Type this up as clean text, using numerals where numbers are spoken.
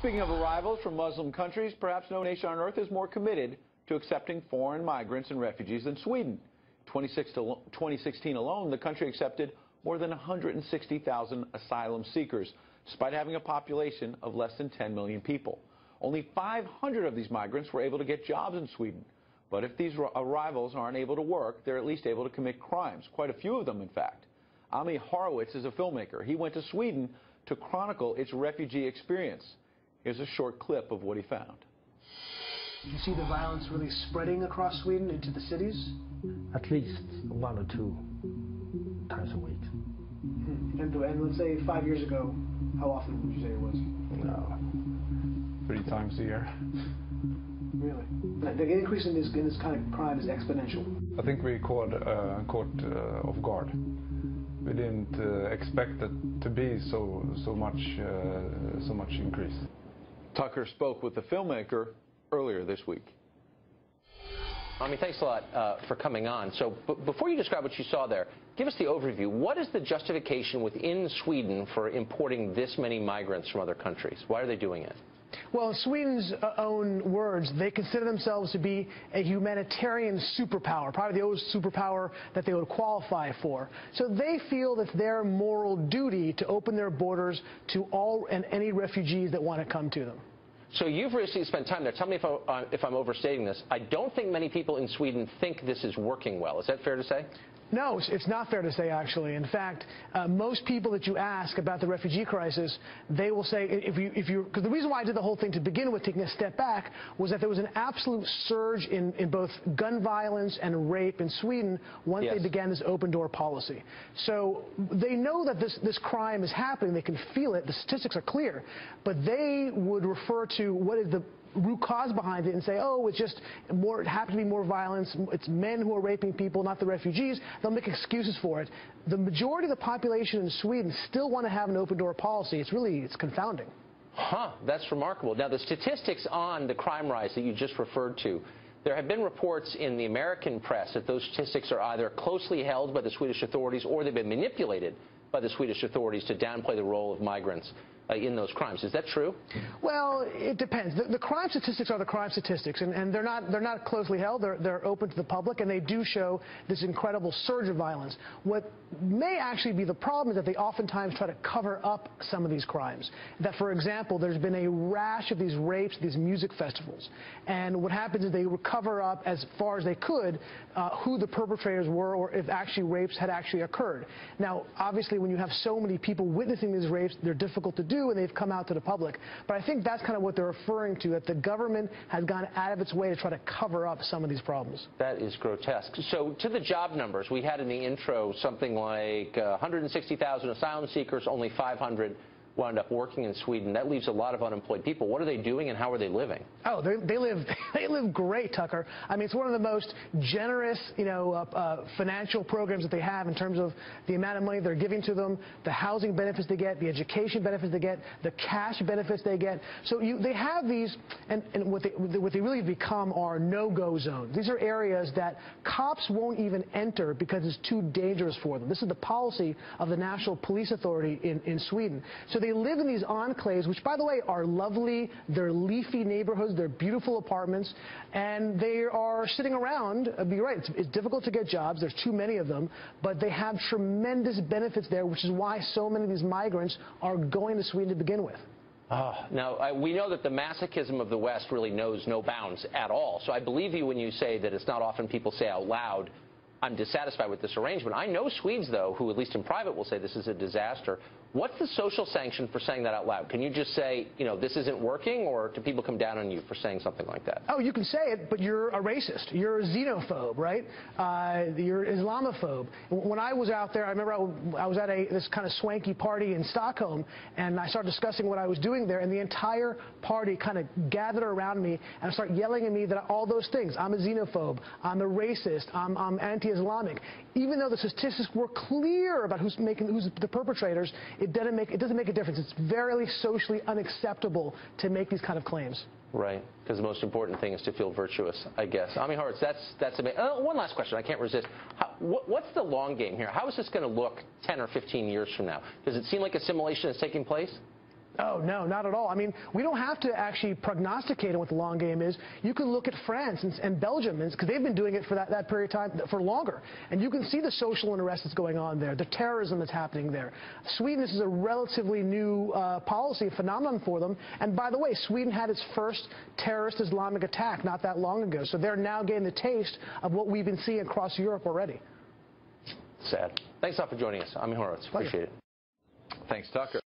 Speaking of arrivals from Muslim countries, perhaps no nation on earth is more committed to accepting foreign migrants and refugees than Sweden. 2016 alone, the country accepted more than 160,000 asylum seekers, despite having a population of less than 10 million people. Only 500 of these migrants were able to get jobs in Sweden. But if these arrivals aren't able to work, they're at least able to commit crimes, quite a few of them, in fact. Horowitz is a filmmaker. He went to Sweden to chronicle its refugee experience. Here's a short clip of what he found. You see the violence really spreading across Sweden into the cities? At least 1 or 2 times a week. And let's say 5 years ago, how often would you say it was? No, 3 times a year. Really? The increase in this kind of crime is exponential. I think we caught off guard. We didn't expect it to be so much increase. Tucker spoke with the filmmaker earlier this week. Thanks a lot for coming on. So before you describe what you saw there, give us the overview. What is the justification within Sweden for importing this many migrants from other countries? Why are they doing it? Well, in Sweden's own words, they consider themselves to be a humanitarian superpower, probably the only superpower that they would qualify for. So they feel it's their moral duty to open their borders to all and any refugees that want to come to them. So you've recently spent time there. Tell me if I'm overstating this. I don't think many people in Sweden think this is working well. Is that fair to say? No, it's not fair to say, actually. In fact, most people that you ask about the refugee crisis, they will say, because the reason why I did the whole thing to begin with, taking a step back, was that there was an absolute surge in both gun violence and rape in Sweden once they began this open-door policy. So they know that this crime is happening. They can feel it. The statistics are clear. But they would refer to what is the root cause behind it and say, oh, it's just more, it happened to be more violence, it's men who are raping people, not the refugees. They'll make excuses for it. The majority of the population in Sweden still want to have an open door policy. It's confounding. Huh, that's remarkable. Now, the statistics on the crime rise that you just referred to, there have been reports in the American press that those statistics are either closely held by the Swedish authorities or they've been manipulated by the Swedish authorities to downplay the role of migrants in those crimes. Is that true? Well, it depends. The crime statistics are the crime statistics, and they're not closely held. They're open to the public, and they do show this incredible surge of violence. What may actually be the problem is that they oftentimes try to cover up some of these crimes. That, for example, there's been a rash of these rapes, these music festivals, and what happens is they cover up as far as they could who the perpetrators were or if actually rapes had actually occurred. Now, obviously, when you have so many people witnessing these rapes, they're difficult to do, and they've come out to the public. But I think that's kind of what they're referring to, that the government has gone out of its way to try to cover up some of these problems. That is grotesque. So to the job numbers, we had in the intro something like 160,000 asylum seekers, only 500 wound up working in Sweden. That leaves a lot of unemployed people. What are they doing and how are they living? Oh, they live great, Tucker. I mean, it's one of the most generous, financial programs that they have in terms of the amount of money they're giving to them, the housing benefits they get, the education benefits they get, the cash benefits they get. So they have these, and what they really become are no-go zones. These are areas that cops won't even enter because it's too dangerous for them. This is the policy of the National Police Authority in Sweden. So they live in these enclaves, which, by the way, are lovely. They're leafy neighborhoods. They're beautiful apartments. And they are sitting around. You're right. It's difficult to get jobs. There's too many of them. But they have tremendous benefits there, which is why so many of these migrants are going to Sweden to begin with. Now, we know that the masochism of the West really knows no bounds at all. So I believe you when you say that it's not often people say out loud, I'm dissatisfied with this arrangement. I know Swedes, though, who at least in private will say this is a disaster. What's the social sanction for saying that out loud? Can you just say, this isn't working, or do people come down on you for saying something like that? Oh, you can say it, but you're a racist. You're a xenophobe, right? You're Islamophobe. When I was out there, I remember I was at this kind of swanky party in Stockholm, and I started discussing what I was doing there, and the entire party kind of gathered around me and started yelling at me that all those things. I'm a xenophobe. I'm a racist. I'm anti-Islamic. Even though the statistics were clear about who's the perpetrators, it doesn't make a difference. It's very socially unacceptable to make these kind of claims. Right, because the most important thing is to feel virtuous, I guess. Horowitz, that's amazing. One last question. I can't resist. What's the long game here? How is this going to look 10 or 15 years from now? Does it seem like assimilation is taking place? Oh, no, not at all. I mean, we don't have to actually prognosticate on what the long game is. You can look at France and Belgium, because they've been doing it for that period of time for longer. And you can see the social unrest that's going on there, the terrorism that's happening there. Sweden, this is a relatively new policy, phenomenon for them. And by the way, Sweden had its first terrorist Islamic attack not that long ago. So they're now getting the taste of what we've been seeing across Europe already. Sad. Thanks a lot for joining us. I'm Horowitz. Appreciate it. Thanks, Tucker.